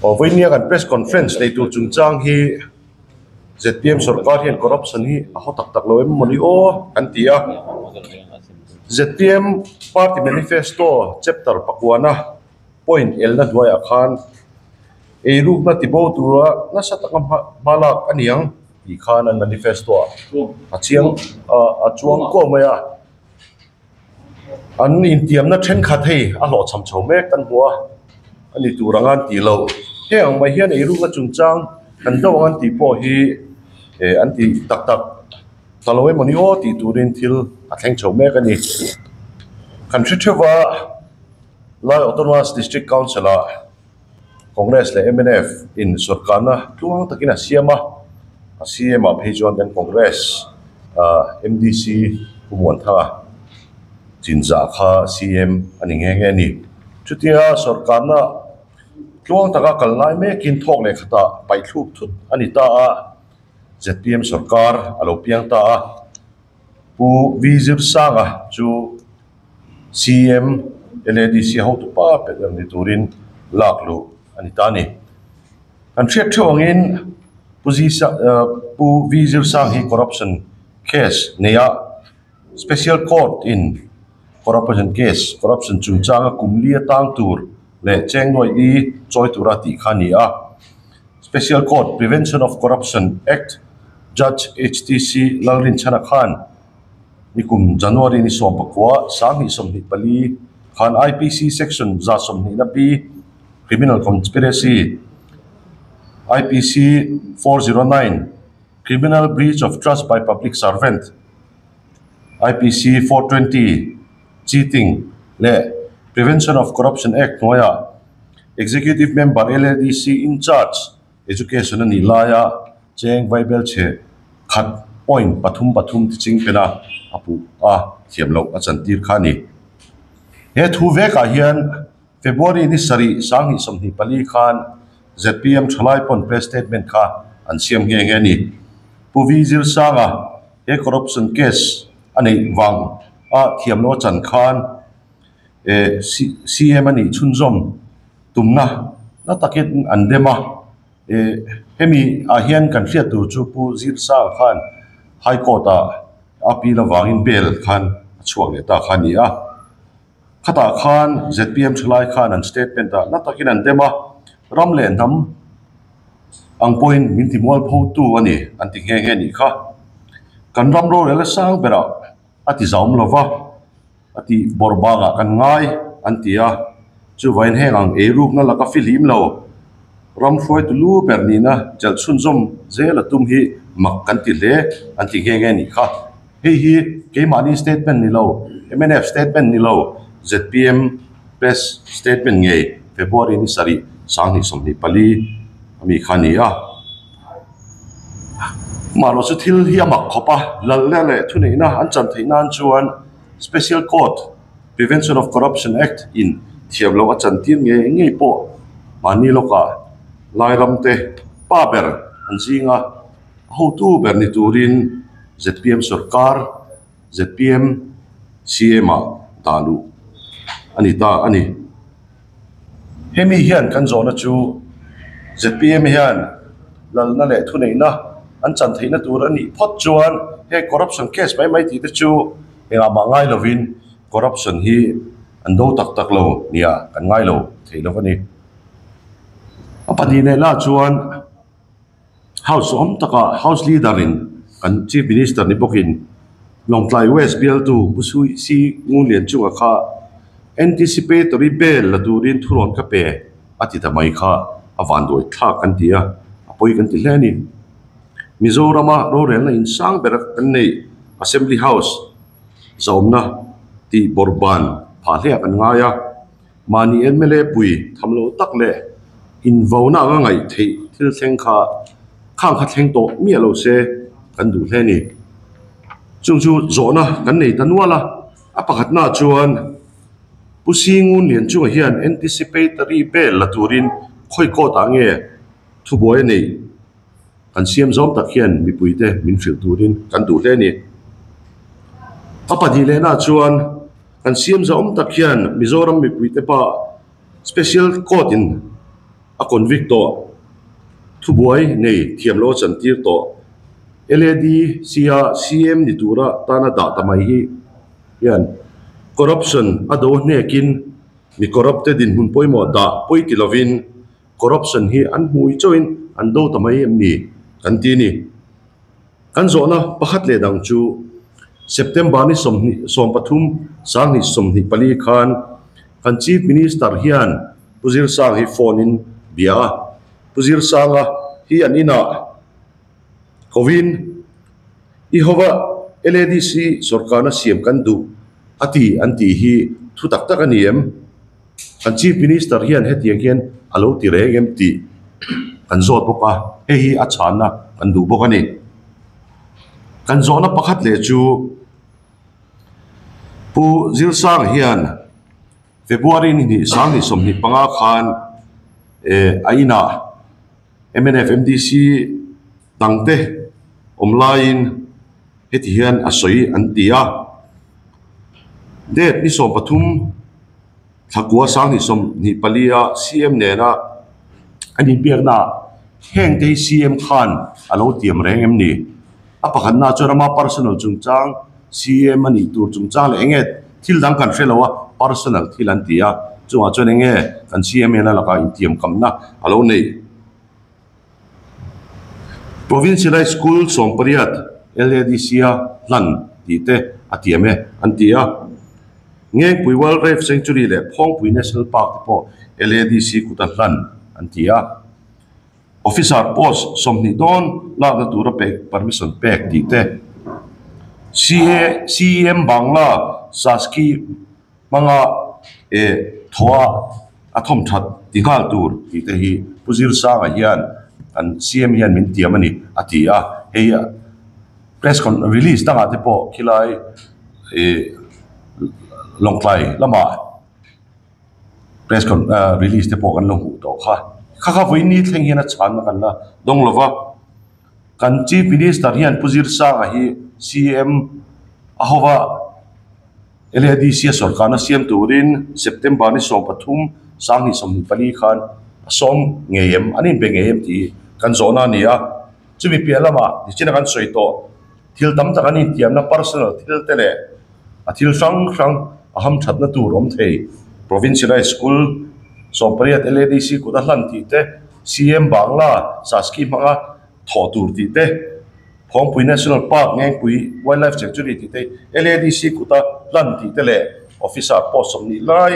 Với nia kan press conference nei tu chung chang hi ZPM sarkar hian corruption hi a ho tak tak lo em moni o kan tia ZPM party manifesto chapter pakwana point el na duai akhan e ru na ti bo tura na satakam malak aniang i khan an manifesto a chiang a chuang ko maya an intiam na then kha thei a lo cham chho mek kan huwa ani turangan ti lo he ang mai hian e ru na chung chang kan do an ti po hi an ti tak tak taloe moni o ti turin thil a thleng chho mek ani kan thithwa lai autonomous district council Congress le MNF in sarkana tuang takina siama CM phejuan kan Congress MDC kumwan tha jinja kha CM ani nge ni chutia sarkana tuang taka kalnai me kin thok le khata pai thuk thut ani ta ZPM sarkar alo piang ta pu vizir sanga chu CM LADC how to pa pe ni turin laklu ani tani kan thriat thawangin pu vizir sang hi corruption case neya special court in corruption case corruption chungchanga kumlia tang tur le chengnoi I choi turati khania special court prevention of corruption act judge HTC lalrin chana khan nikum January ni som pakwa sang hi som ni pali khan IPC section za som ni na pi criminal conspiracy IPC 409 criminal breach of trust by public servant IPC 420 cheating le prevention of corruption act noya executive member LADC in charge education ani laya cheng bible che khat point pathum ching pena apu thiamlo achantir khani he thu ve ka hian February ni sari sangi somni pali khan ZPM thalai pon press statement kha an siam nge ni puvizir sanga he corruption case ani wang thiamlo chan khan CM ani chunjom tumna na taket andema hemi hian kan hriat tu chu puzir sa khan high court appeal wangin bel khan chuang le ta khani khata khan ZPM thlai khan an statement na takin an dema ramle nam ang point min ti mol pho tu ani an ti nge ni kha kan ram ro le sang bera ati zaum lova ati borbanga kan ngai an tia chu vain heng ang e rup na laka filim lo ram foi tu lu bernina jal sunzom zela tum hi mak kan ti le an ti nge ni kha hi ke mani statement ni lo MNF statement ni lo ZPM press statement nge February ni sari sang ni somni pali ami khania maro chu thil hi amak khopa lal le thunei na an chan theina an chuan special court prevention of corruption act in thiamlo a chan tir nge po mani loka lairamte paber an jinga ho tu berni turin ZPM sarkar ZPM CM dalu ani hemi hian kan zona chu ZPM hian lal na le thunei na an chan theina tur ani phot chuan he corruption case mai ti te chu enga mangai lovin corruption hi an do tak lo nia kan ngai lo theilo ani apani ne la chuan house house leader in kan chief minister ni bokin longtlai west bial tu busui si ngun lian chu kha anticipatory bail la turin thuron ka pe ati ta mai kha awan doi thla kan tia apoi kan ti hlani Mizorama ro rel na insang berak kan nei assembly house zaumna ti borban phalea kan ngaya mani MLA pui thamlo takle invauna nga ngai thei thil thleng kha khang kha thleng to mi lo se kan du hlani chung chu zona kan nei tanwala apakhat na chuan pusingun lian chu hian anticipatory bail la turin khoi ko ta nge thu boy nei kan siam zom tak hian mi puite min fil turin kan du le ni apadi le na chuan kan siam zom tak hian Mizoram mi puite pa special court in a convict to thu boy nei thiam lo chan tir to LAD sia CM ni tura tana da tamai hi yan corruption ado nekin mi corrupted in hun poimo da poiti lovin corruption hi an hui choin an do tamai em ni kan ti ni kan zo na pakhat le dang chu September ni som pathum sang ni som ni pali khan kan chief minister hian puzir sang hi phone in bia puzir sanga hi an ina kovin i hova LADC sarkar na siam kan du ati anti hi thu tak tak aniem kan chief minister hian hetiang hian alo ti regem ti kan zot boka he hi a chana kan du boka ni kan zona pakhat le chu pu zil sang hian February ni sang ni som ni panga khan aina MNF MDC tangte online heti hian asoi antia det ni som pathum thakua sang ni som ni palia CM ne na ani biakna heng te CM khan alo tiam rengem ni apakhan na chorama personal chungchang CM ani tur chungchang le enget thil dang kan felowa personal thil antia chunga chonenge kan CM na laka intiam kamna alo nei provincial high school som pariat LADC lan tite atiame antia nge puiwal reef sanctuary le phongpui national park po LADC kutan antia officer post somni don la na tura pe permission pek tite CM bangla saski manga thoa athom that tingal tur tite hi puzir sanga hian an CM hian min tiamani atia heya press con release tanga te po khilai longklai lama press con release te po kan long hu to kha voi ni thleng hian a chan kan la dong lova kan chief minister hian puzir sa hi CM ahova LADC sarkar na CM turin September ni som pathum sang ni som ni pali khan som ngeyem anin be ngeyem ti kan zona nia chumi pialama ni china kan soito thil tam tak anin tiam na personal thil tele a thil sang aham thatna tur om thei provincial high school som pariat LADC kudahlan ti te CM bangla saski manga tho tur ti te phongpui national park ngeng pui wildlife sanctuary ti te LADC kudahlan ti te le officer post som ni lai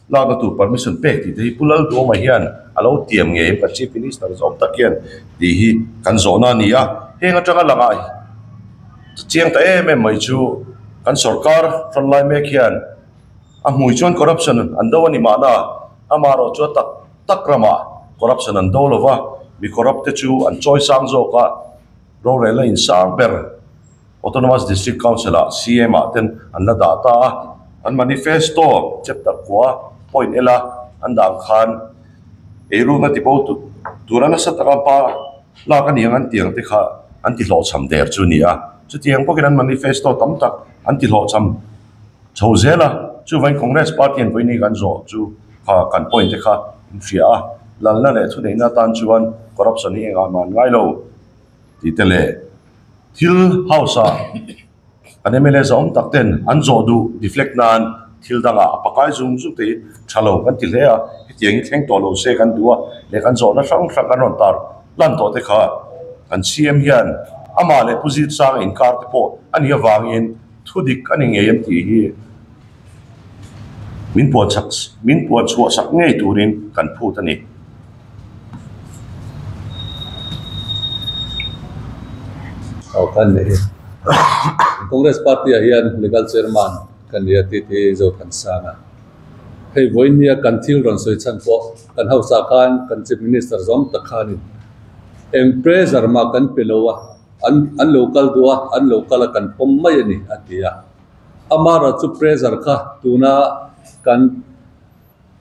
la na tur permission pek ti te pulal do ma hian alo tiam nge ka chief minister zom takian ti hi kan zona nia henga tanga langa chiang ta mai chu kan sarkar frontline mek hian a mui chuan corruption an do ani mana amaro chu tak rama corruption an do lova mi corrupte chu an choi sang zo ka ro rela in sang ber autonomous district council CM ten an la data an manifesto chapter kwa point ela an dang khan eru na ti tu turana sa takapa la ka niang an tiang te kha an ti lo cham der chu nia chu tiang pokin an manifesto tam tak an ti lo cham chozela chu vai congress party an voini kan zo chu kha kan point te kha fia lalna le chu neina tan chuan corruption hi nga man ngai lo ti tele thil house an MLA zom takten an zo du deflect nan thil danga apakai zum te thalo kan ti le a tiang thleng to lo se kan duwa le kan zo na sang kan ron tar lan to te kha kan CM hian ama le puzit sang in kar te po an hi wangin thudik an ngeyem ti hi min po chua sak ngei turin kan phut ani kan le Congress party hian legal chairman kan lia ti zo kan sana hei voinia kan thil ron soi chan po kan hausa kan chief minister zom takhanin empressor ma kan pelowa an local duwa an local kan pom mai ani atia amara chu pressure kha tuna kan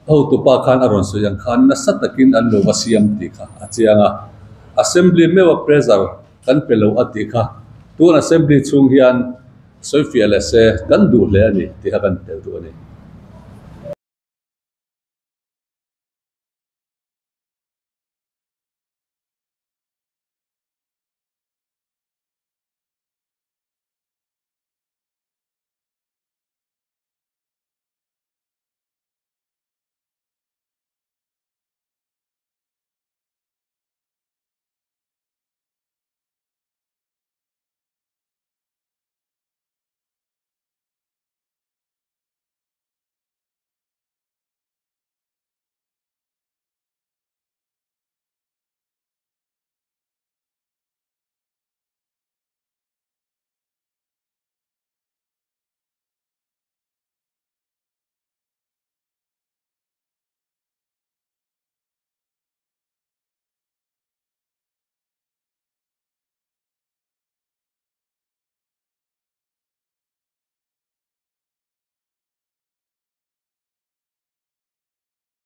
ho tu pa khan aron so yang khan na satakin an lo wasiam ti kha achianga assembly me wa pressure kan pelo ati kha tuna assembly chung hian soi fiala se kan du le ani ti ha kan tel tu ani